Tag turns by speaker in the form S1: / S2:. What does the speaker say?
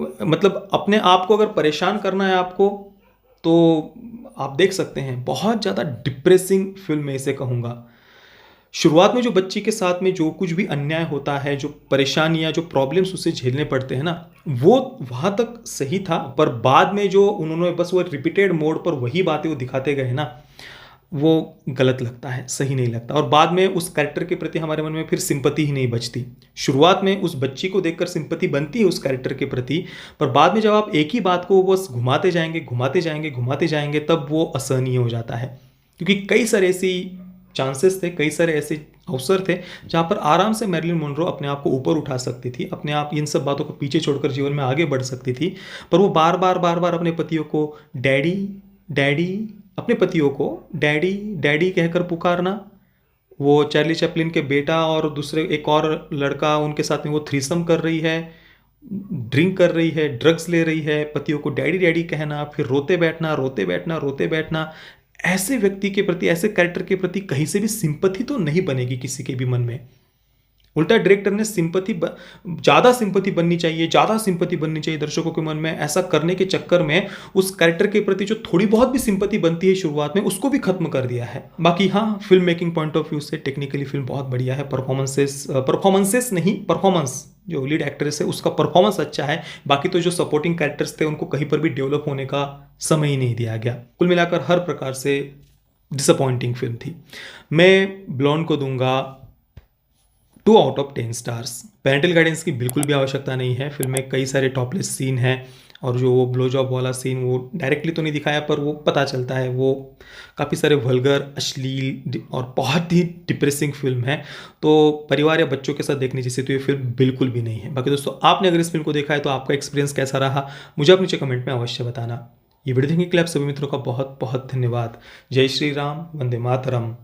S1: मतलब अपने आप को अगर परेशान करना है आपको, तो आप देख सकते हैं, बहुत ज़्यादा डिप्रेसिंग फ़िल्म मैं इसे कहूँगा। शुरुआत में जो बच्ची के साथ में जो कुछ भी अन्याय होता है, जो परेशानियाँ, जो प्रॉब्लम्स उसे झेलने पड़ते हैं ना, वो वहाँ तक सही था, पर बाद में जो उन्होंने बस वो रिपीटेड मोड पर वही बातें वो दिखाते गए ना, वो गलत लगता है, सही नहीं लगता, और बाद में उस कैरेक्टर के प्रति हमारे मन में फिर सिंपैथी ही नहीं बचती। शुरुआत में उस बच्ची को देखकर सिंपैथी बनती है उस कैरेक्टर के प्रति, पर बाद में जब आप एक ही बात को बस घुमाते जाएँगे, घुमाते जाएँगे, घुमाते जाएँगे, तब वो असहनीय हो जाता है। क्योंकि कई सारे ऐसी चांसेस थे, कई सारे ऐसे अवसर थे, जहाँ पर आराम से मैरिलिन मोनरो अपने आप को ऊपर उठा सकती थी, अपने आप इन सब बातों को पीछे छोड़कर जीवन में आगे बढ़ सकती थी, पर वो बार-बार, बार-बार अपने पतियों को डैडी, डैडी, अपने पतियों को डैडी, डैडी कहकर पुकारना, वो चार्ली चैपलिन के बेटा और दूसरे एक और लड़का उनके साथ में वो थ्रीसम कर रही है, ड्रिंक कर रही है, ड्रग्स ले रही है, पतियों को डैडी डैडी कहना, फिर रोते बैठना, रोते बैठना, रोते बैठना। ऐसे व्यक्ति के प्रति, ऐसे कैरेक्टर के प्रति कहीं से भी सिंपैथी तो नहीं बनेगी किसी के भी मन में। उल्टा डायरेक्टर ने ज़्यादा सिंपैथी बननी चाहिए, ज़्यादा सिंपैथी बननी चाहिए दर्शकों के मन में, ऐसा करने के चक्कर में उस कैरेक्टर के प्रति जो थोड़ी बहुत भी सिंपैथी बनती है शुरुआत में, उसको भी खत्म कर दिया है। बाकी हाँ, film making point of view से टेक्निकली फिल्म बहुत बढ़िया है, परफॉर्मेंसेस नहीं, परफॉर्मेंस, जो लीड एक्ट्रेस है उसका परफॉर्मेंस अच्छा है, बाकी तो जो सपोर्टिंग कैरेक्टर्स थे उनको कहीं पर भी डेवलप होने का समय ही नहीं दिया गया। कुल मिलाकर हर प्रकार से डिसअपॉइंटिंग फिल्म थी। मैं ब्लॉन्ड को दूंगा 2 out of 10 stars. Parental guidance की बिल्कुल भी आवश्यकता नहीं है। फिल्म में कई सारे टॉपलेस सीन हैं, और जो वो ब्लो जॉब वाला सीन वो डायरेक्टली तो नहीं दिखाया, पर वो पता चलता है, वो काफ़ी सारे वल्गर, अश्लील और बहुत ही डिप्रेसिंग फिल्म है। तो परिवार या बच्चों के साथ देखने जैसी तो ये फिल्म बिल्कुल भी नहीं है। बाकी दोस्तों, आपने अगर इस फिल्म को देखा है तो आपका एक्सपीरियंस कैसा रहा, मुझे आप नीचे कमेंट में अवश्य बताना। ये वीडियो देखने के लिए आप सभी मित्रों का बहुत बहुत धन्यवाद। जय श्री राम, वंदे मातरम।